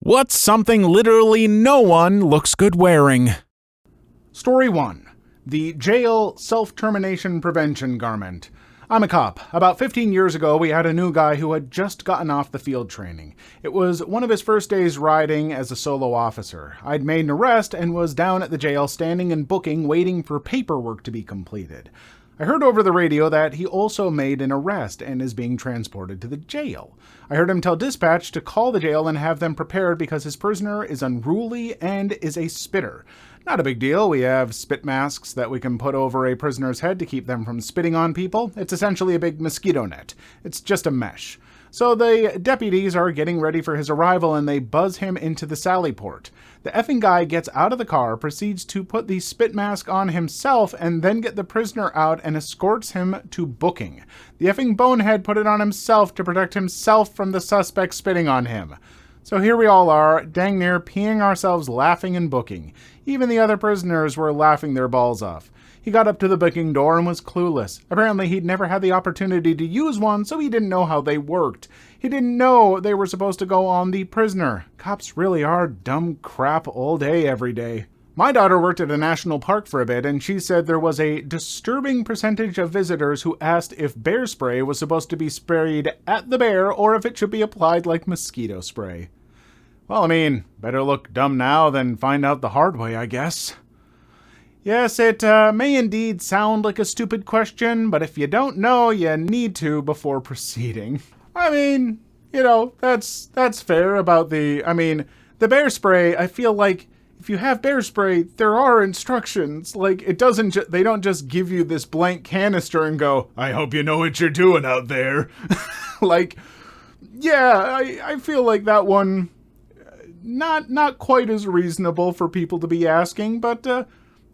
What's something literally no one looks good wearing? Story 1. The Jail Self-Termination Prevention Garment. I'm a cop. About 15 years ago, we had a new guy who had just gotten off the field training. It was one of his first days riding as a solo officer. I'd made an arrest and was down at the jail standing and booking, waiting for paperwork to be completed. I heard over the radio that he also made an arrest and is being transported to the jail. I heard him tell dispatch to call the jail and have them prepared because his prisoner is unruly and is a spitter. Not a big deal. We have spit masks that we can put over a prisoner's head to keep them from spitting on people. It's essentially a big mosquito net. It's just a mesh. So the deputies are getting ready for his arrival and they buzz him into the sally port. The effing guy gets out of the car, proceeds to put the spit mask on himself, and then get the prisoner out and escorts him to booking. The effing bonehead put it on himself to protect himself from the suspect spitting on him. So here we all are, dang near peeing ourselves laughing and booking. Even the other prisoners were laughing their balls off. He got up to the booking door and was clueless. Apparently he'd never had the opportunity to use one, so he didn't know how they worked. He didn't know they were supposed to go on the prisoner. Cops really are dumb crap all day, every day. My daughter worked at a national park for a bit, and she said there was a disturbing percentage of visitors who asked if bear spray was supposed to be sprayed at the bear or if it should be applied like mosquito spray. Well, I mean, better look dumb now than find out the hard way, I guess. Yes, it may indeed sound like a stupid question, but if you don't know, you need to before proceeding. I mean, that's fair about the bear spray. I feel like if you have bear spray, there are instructions. Like, they don't just give you this blank canister and go, I hope you know what you're doing out there. I feel like that one, not quite as reasonable for people to be asking, but,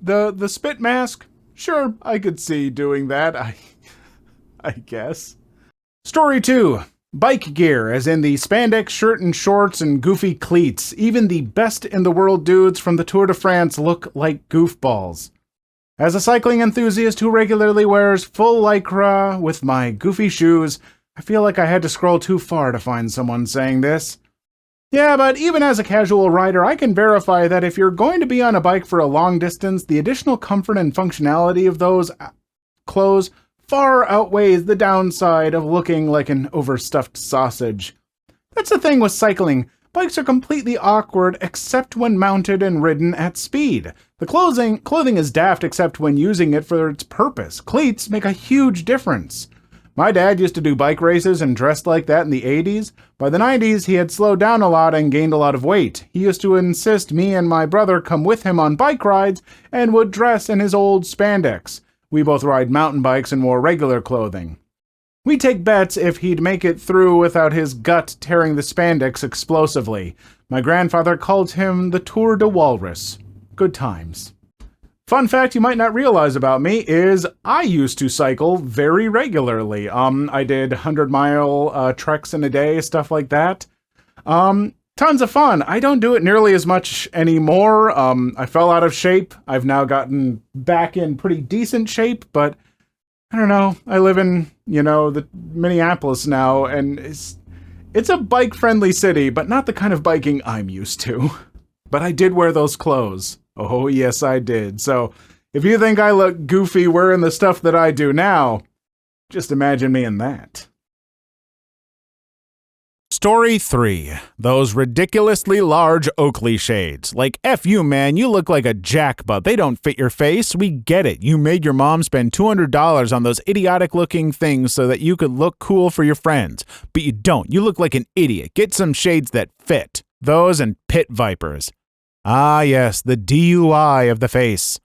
the spit mask, sure, I could see doing that, I guess. Story 2. Bike gear, as in the spandex shirt and shorts and goofy cleats. Even the best in the world dudes from the Tour de France look like goofballs. As a cycling enthusiast who regularly wears full lycra with my goofy shoes, I feel like I had to scroll too far to find someone saying this. Yeah, but even as a casual rider, I can verify that if you're going to be on a bike for a long distance, the additional comfort and functionality of those clothes far outweighs the downside of looking like an overstuffed sausage. That's the thing with cycling. Bikes are completely awkward except when mounted and ridden at speed. The clothing is daft except when using it for its purpose. Cleats make a huge difference. My dad used to do bike races and dressed like that in the 80s. By the 90s, he had slowed down a lot and gained a lot of weight. He used to insist me and my brother come with him on bike rides and would dress in his old spandex. We both ride mountain bikes and wore regular clothing. We'd take bets if he'd make it through without his gut tearing the spandex explosively. My grandfather called him the Tour de Walrus. Good times. Fun fact you might not realize about me is I used to cycle very regularly. I did 100-mile treks in a day, stuff like that. Tons of fun. I don't do it nearly as much anymore. I fell out of shape. I've now gotten back in pretty decent shape, but I don't know. I live in, the Minneapolis now, and it's a bike-friendly city, but not the kind of biking I'm used to. But I did wear those clothes. Oh, yes, I did. So, if you think I look goofy wearing the stuff that I do now, just imagine me in that. Story 3. Those ridiculously large Oakley shades. Like, F you, man, you look like a jackbutt. They don't fit your face. We get it. You made your mom spend $200 on those idiotic-looking things so that you could look cool for your friends. But you don't. You look like an idiot. Get some shades that fit. Those and pit vipers. Ah, yes, the DUI of the face.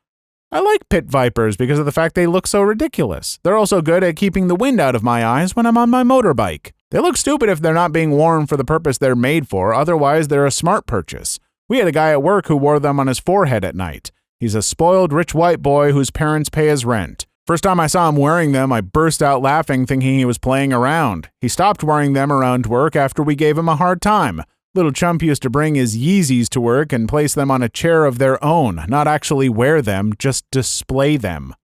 I like pit vipers because of the fact they look so ridiculous. They're also good at keeping the wind out of my eyes when I'm on my motorbike. They look stupid if they're not being worn for the purpose they're made for, otherwise they're a smart purchase. We had a guy at work who wore them on his forehead at night. He's a spoiled rich white boy whose parents pay his rent. First time I saw him wearing them, I burst out laughing thinking he was playing around. He stopped wearing them around work after we gave him a hard time. Little chump used to bring his Yeezys to work and place them on a chair of their own, not actually wear them, just display them.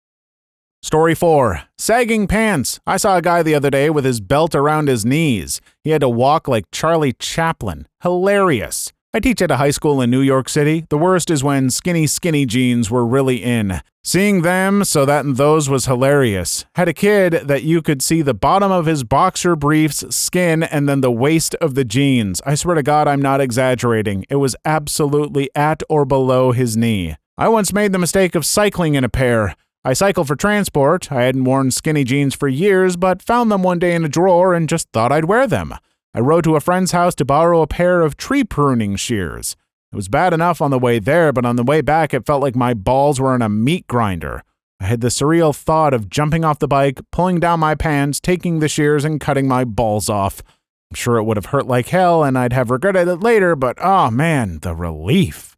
Story 4. Sagging pants. I saw a guy the other day with his belt around his knees. He had to walk like Charlie Chaplin. Hilarious. I teach at a high school in New York City. The worst is when skinny jeans were really in. Seeing them so that those was hilarious. Had a kid that you could see the bottom of his boxer briefs, skin, and then the waist of the jeans. I swear to God, I'm not exaggerating. It was absolutely at or below his knee. I once made the mistake of cycling in a pair. I cycled for transport. I hadn't worn skinny jeans for years, but found them one day in a drawer and just thought I'd wear them. I rode to a friend's house to borrow a pair of tree pruning shears. It was bad enough on the way there, but on the way back it felt like my balls were in a meat grinder. I had the surreal thought of jumping off the bike, pulling down my pants, taking the shears, and cutting my balls off. I'm sure it would have hurt like hell, and I'd have regretted it later, but oh man, the relief.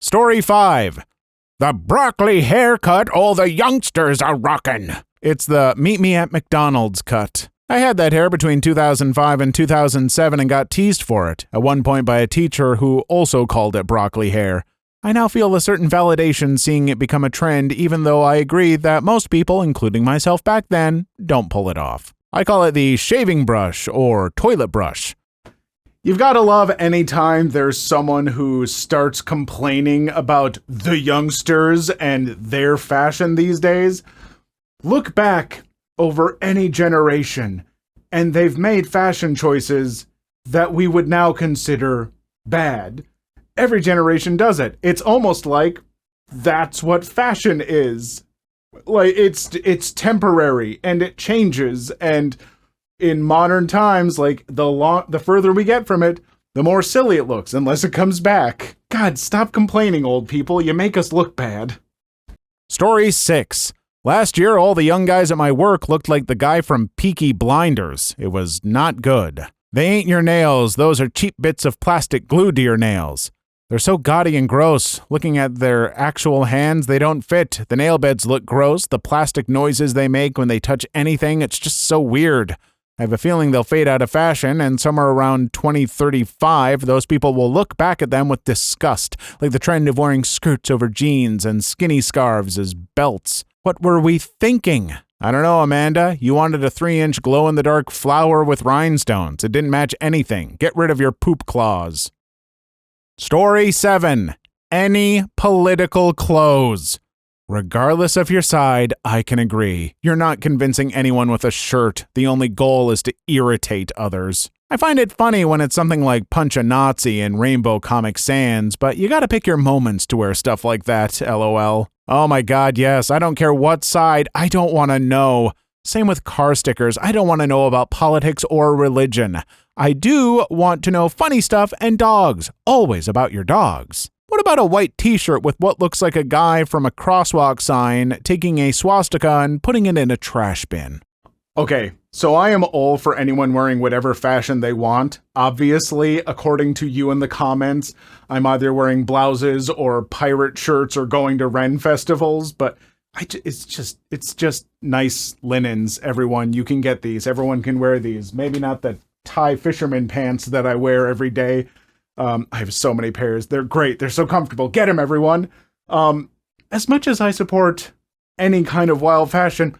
Story 5. The broccoli haircut all the youngsters are rockin'. It's the meet me at McDonald's cut. I had that hair between 2005 and 2007 and got teased for it, at one point by a teacher who also called it broccoli hair. I now feel a certain validation seeing it become a trend, even though I agree that most people, including myself back then, don't pull it off. I call it the shaving brush or toilet brush. You've got to love any time there's someone who starts complaining about the youngsters and their fashion these days. Look back over any generation, and they've made fashion choices that we would now consider bad. Every generation does it. It's almost like that's what fashion is. Like it's temporary and it changes, and in modern times, like the further we get from it, the more silly it looks unless it comes back. God, stop complaining, old people. You make us look bad. Story 6. Last year, all the young guys at my work looked like the guy from Peaky Blinders. It was not good. They ain't your nails. Those are cheap bits of plastic glued to your nails. They're so gaudy and gross. Looking at their actual hands, they don't fit. The nail beds look gross. The plastic noises they make when they touch anything, it's just so weird. I have a feeling they'll fade out of fashion, and somewhere around 2035, those people will look back at them with disgust, like the trend of wearing skirts over jeans and skinny scarves as belts. What were we thinking? I don't know, Amanda. You wanted a 3-inch glow-in-the-dark flower with rhinestones. It didn't match anything. Get rid of your poop claws. Story 7. Any political clothes. Regardless of your side, I can agree. You're not convincing anyone with a shirt. The only goal is to irritate others. I find it funny when it's something like Punch a Nazi in Rainbow Comic Sans, but you gotta pick your moments to wear stuff like that, lol. Oh my god, yes, I don't care what side, I don't want to know. Same with car stickers, I don't want to know about politics or religion. I do want to know funny stuff and dogs, always about your dogs. What about a white t-shirt with what looks like a guy from a crosswalk sign taking a swastika and putting it in a trash bin? Okay, so I am all for anyone wearing whatever fashion they want. Obviously, according to you in the comments, I'm either wearing blouses or pirate shirts or going to Ren festivals, but it's just nice linens, everyone. You can get these. Everyone can wear these. Maybe not the Thai fisherman pants that I wear every day. I have so many pairs. They're great. They're so comfortable. Get them, everyone. As much as I support any kind of wild fashion,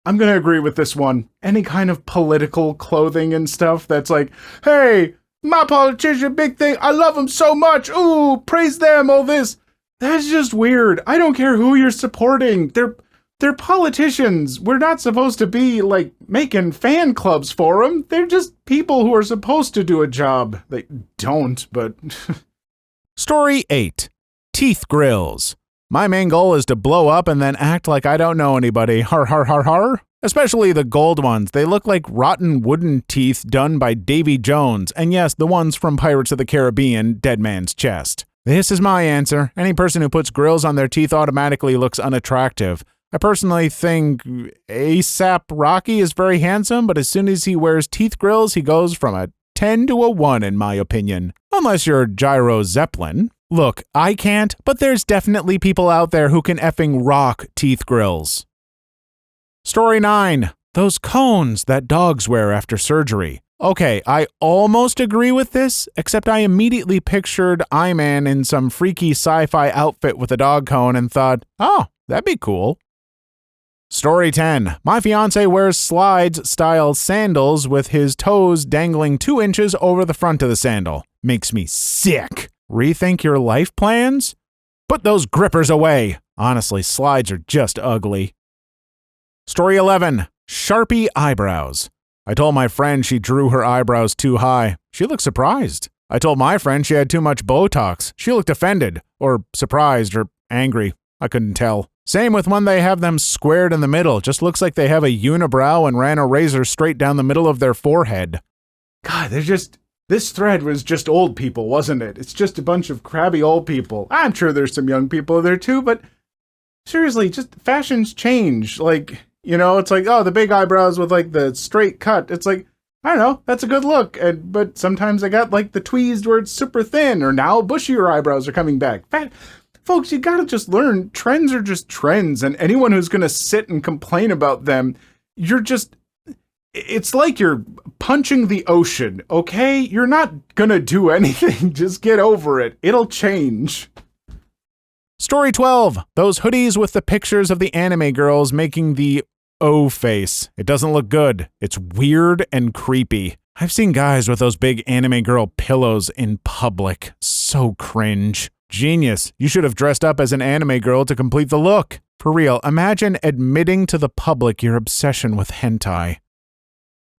I'm going to agree with this one. Any kind of political clothing and stuff that's like, hey, my politician, big thing. I love them so much. Ooh, praise them, all this. That's just weird. I don't care who you're supporting. They're politicians. We're not supposed to be, like, making fan clubs for them. They're just people who are supposed to do a job. They don't, but... Story 8. Teeth grills. My main goal is to blow up and then act like I don't know anybody. Har har har har. Especially the gold ones. They look like rotten wooden teeth done by Davy Jones. And yes, the ones from Pirates of the Caribbean, Dead Man's Chest. This is my answer. Any person who puts grills on their teeth automatically looks unattractive. I personally think A$AP Rocky is very handsome, but as soon as he wears teeth grills, he goes from a 10 to a 1 in my opinion. Unless you're Gyro Zeppelin. Look, I can't, but there's definitely people out there who can effing rock teeth grills. Story 9. Those cones that dogs wear after surgery. Okay, I almost agree with this, except I immediately pictured I-Man in some freaky sci-fi outfit with a dog cone and thought, oh, that'd be cool. Story 10. My fiance wears slides-style sandals with his toes dangling 2 inches over the front of the sandal. Makes me sick. Rethink your life plans? Put those grippers away. Honestly, slides are just ugly. Story 11. Sharpie eyebrows. I told my friend she drew her eyebrows too high. She looked surprised. I told my friend she had too much Botox. She looked offended, or surprised, or angry. I couldn't tell. Same with when they have them squared in the middle. Just looks like they have a unibrow and ran a razor straight down the middle of their forehead. God, this thread was just old people, wasn't it? It's just a bunch of crabby old people. I'm sure there's some young people there too, but seriously, just fashions change. Like, it's like, oh, the big eyebrows with like the straight cut. It's like, I don't know, that's a good look. But sometimes I got like the tweezed where it's super thin, or now bushier eyebrows are coming back. Folks, you gotta just learn, trends are just trends, and anyone who's gonna sit and complain about them, it's like you're punching the ocean, okay? You're not gonna do anything, just get over it. It'll change. Story 12. Those hoodies with the pictures of the anime girls making the O face. It doesn't look good. It's weird and creepy. I've seen guys with those big anime girl pillows in public. So cringe. Genius. You should have dressed up as an anime girl to complete the look. For real, imagine admitting to the public your obsession with hentai.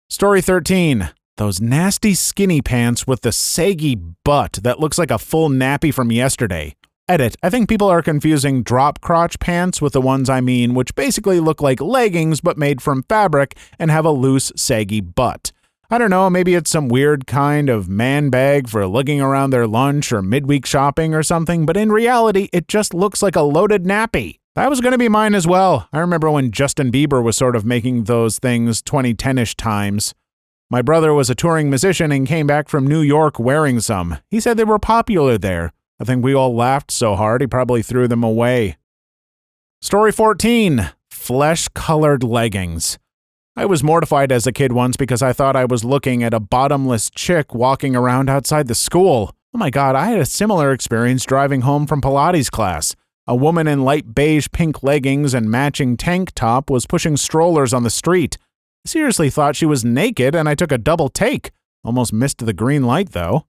Story 13. Those nasty skinny pants with the saggy butt that looks like a full nappy from yesterday. Edit. I think people are confusing drop crotch pants with the ones I mean, which basically look like leggings but made from fabric and have a loose, saggy butt. I don't know, maybe it's some weird kind of man bag for lugging around their lunch or midweek shopping or something, but in reality, it just looks like a loaded nappy. That was going to be mine as well. I remember when Justin Bieber was sort of making those things 2010-ish times. My brother was a touring musician and came back from New York wearing some. He said they were popular there. I think we all laughed so hard he probably threw them away. Story 14. Flesh-colored leggings. I was mortified as a kid once because I thought I was looking at a bottomless chick walking around outside the school. Oh my god, I had a similar experience driving home from Pilates class. A woman in light beige pink leggings and matching tank top was pushing strollers on the street. I seriously thought she was naked and I took a double take. Almost missed the green light though.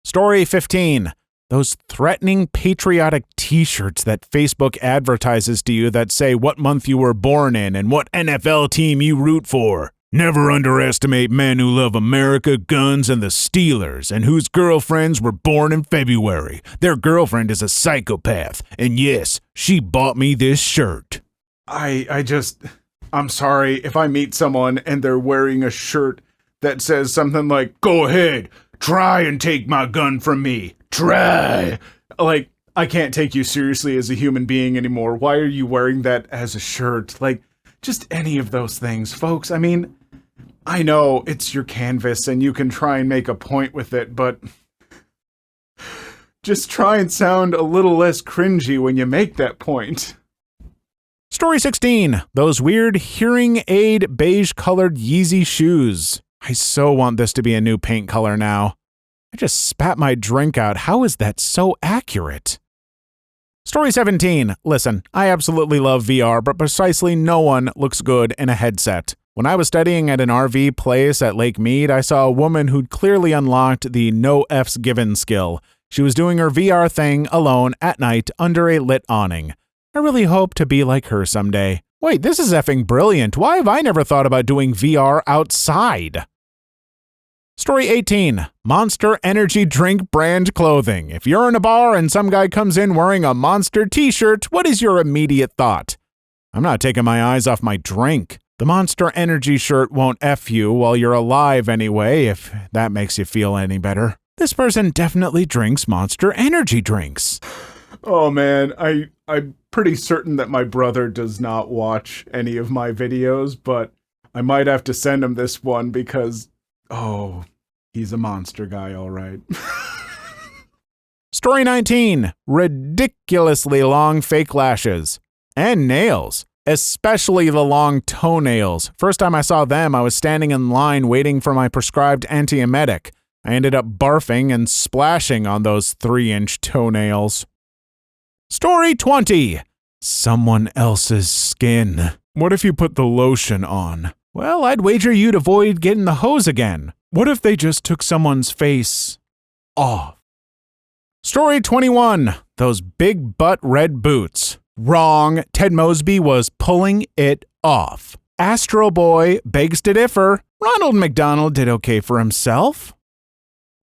Story 15. Those threatening patriotic t-shirts that Facebook advertises to you that say what month you were born in and what NFL team you root for. Never underestimate men who love America, guns, and the Steelers, and whose girlfriends were born in February. Their girlfriend is a psychopath, and yes, she bought me this shirt. I'm sorry if I meet someone and they're wearing a shirt that says something like, "Go ahead, try and take my gun from me. Try." Like, I can't take you seriously as a human being anymore. Why are you wearing that as a shirt? Like, just any of those things, folks. I mean, I know it's your canvas and you can try and make a point with it, but just try and sound a little less cringy when you make that point. Story 16. Those weird hearing aid beige-colored Yeezy shoes. I so want this to be a new paint color now. I just spat my drink out. How is that so accurate? Story 17. Listen, I absolutely love VR, but precisely no one looks good in a headset. When I was studying at an RV place at Lake Mead, I saw a woman who'd clearly unlocked the no F's given skill. She was doing her VR thing alone at night under a lit awning. I really hope to be like her someday. Wait, this is effing brilliant. Why have I never thought about doing VR outside? Story 18. Monster Energy Drink brand clothing. If you're in a bar and some guy comes in wearing a Monster t-shirt, what is your immediate thought? I'm not taking my eyes off my drink. The Monster Energy shirt won't F you while you're alive anyway, if that makes you feel any better. This person definitely drinks Monster Energy drinks. Oh man, I'm pretty certain that my brother does not watch any of my videos, but I might have to send him this one because, oh, he's a monster guy, all right. Story 19. Ridiculously long fake lashes. And nails. Especially the long toenails. First time I saw them, I was standing in line waiting for my prescribed antiemetic. I ended up barfing and splashing on those 3-inch toenails. Story 20. Someone else's skin. What if you put the lotion on? Well, I'd wager you'd avoid getting the hose again. What if they just took someone's face off. Story 21. Those big butt red boots. Wrong. Ted Mosby was pulling it off. Astro Boy begs to differ. Ronald McDonald did okay for himself.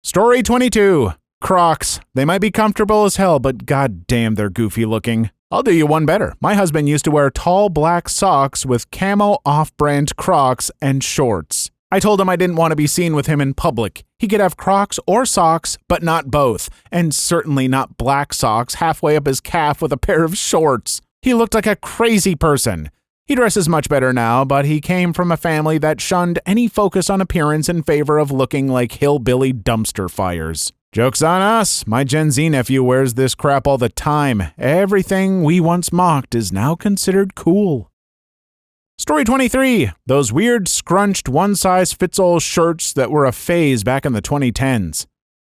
Story 22. Crocs. They might be comfortable as hell, but goddamn, they're goofy looking. I'll do you one better. My husband used to wear tall black socks with camo off-brand Crocs and shorts. I told him I didn't want to be seen with him in public. He could have Crocs or socks, but not both. And certainly not black socks halfway up his calf with a pair of shorts. He looked like a crazy person. He dresses much better now, but he came from a family that shunned any focus on appearance in favor of looking like hillbilly dumpster fires. Joke's on us. My Gen Z nephew wears this crap all the time. Everything we once mocked is now considered cool. Story 23. Those weird scrunched one-size-fits-all shirts that were a phase back in the 2010s.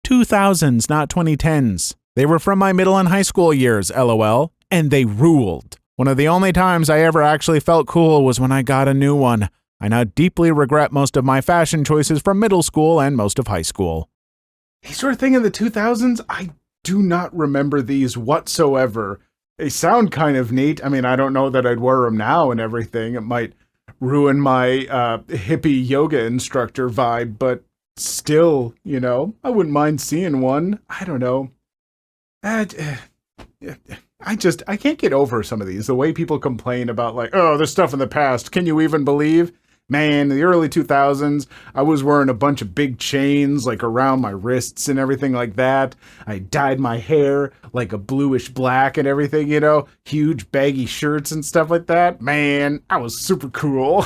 2000s, not 2010s. They were from my middle and high school years, LOL, and they ruled. One of the only times I ever actually felt cool was when I got a new one. I now deeply regret most of my fashion choices from middle school and most of high school. These were a thing in the 2000s? I do not remember these whatsoever. They sound kind of neat. I mean, I don't know that I'd wear them now and everything. It might ruin my hippie yoga instructor vibe, but still, I wouldn't mind seeing one. I don't know. I can't get over some of these. The way people complain about there's stuff in the past. Can you even believe? Man, in the early 2000s, I was wearing a bunch of big chains around my wrists and everything like that. I dyed my hair like a bluish black and everything, huge baggy shirts and stuff like that. Man, I was super cool.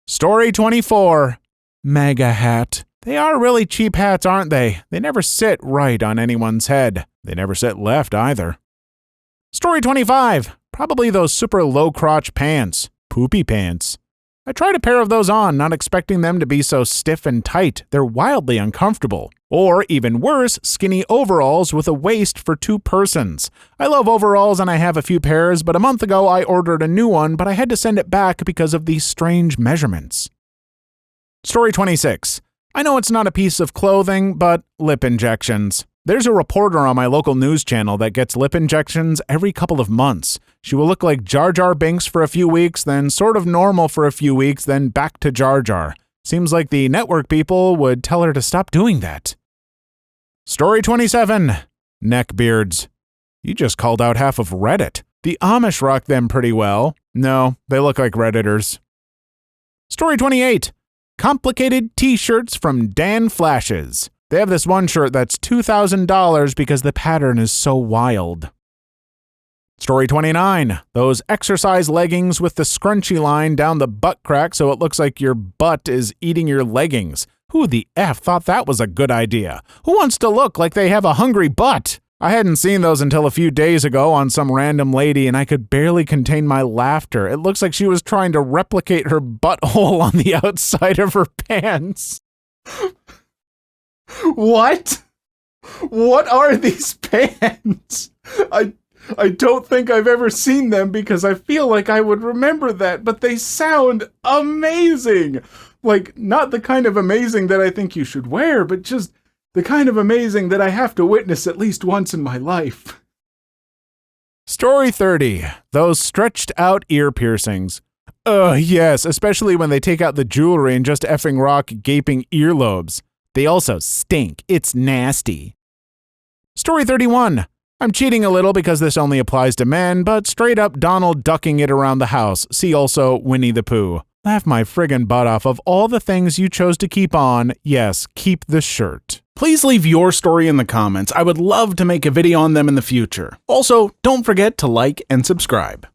Story 24. MAGA hat. They are really cheap hats, aren't they? They never sit right on anyone's head. They never sit left either. Story 25. Probably those super low crotch pants. Poopy pants. I tried a pair of those on, not expecting them to be so stiff and tight. They're wildly uncomfortable. Or, even worse, skinny overalls with a waist for two persons. I love overalls and I have a few pairs, but a month ago I ordered a new one, but I had to send it back because of these strange measurements. Story 26. I know it's not a piece of clothing, but lip injections. There's a reporter on my local news channel that gets lip injections every couple of months. She will look like Jar Jar Binks for a few weeks, then sort of normal for a few weeks, then back to Jar Jar. Seems like the network people would tell her to stop doing that. Story 27. Neckbeards. You just called out half of Reddit. The Amish rock them pretty well. No, they look like Redditors. Story 28. Complicated t-shirts from Dan Flashes. They have this one shirt that's $2,000 because the pattern is so wild. Story 29. Those exercise leggings with the scrunchy line down the butt crack so it looks like your butt is eating your leggings. Who the F thought that was a good idea? Who wants to look like they have a hungry butt? I hadn't seen those until a few days ago on some random lady and I could barely contain my laughter. It looks like she was trying to replicate her butthole on the outside of her pants. What? What are these pants? I don't think I've ever seen them because I feel like I would remember that, but they sound amazing. Not the kind of amazing that I think you should wear, but just the kind of amazing that I have to witness at least once in my life. Story 30. Those stretched out ear piercings. Yes, especially when they take out the jewelry and just effing rock gaping earlobes. They also stink. It's nasty. Story 31. I'm cheating a little because this only applies to men, but straight up Donald ducking it around the house. See also Winnie the Pooh. Laugh my friggin' butt off. Of all the things you chose to keep on, yes, keep the shirt. Please leave your story in the comments. I would love to make a video on them in the future. Also, don't forget to like and subscribe.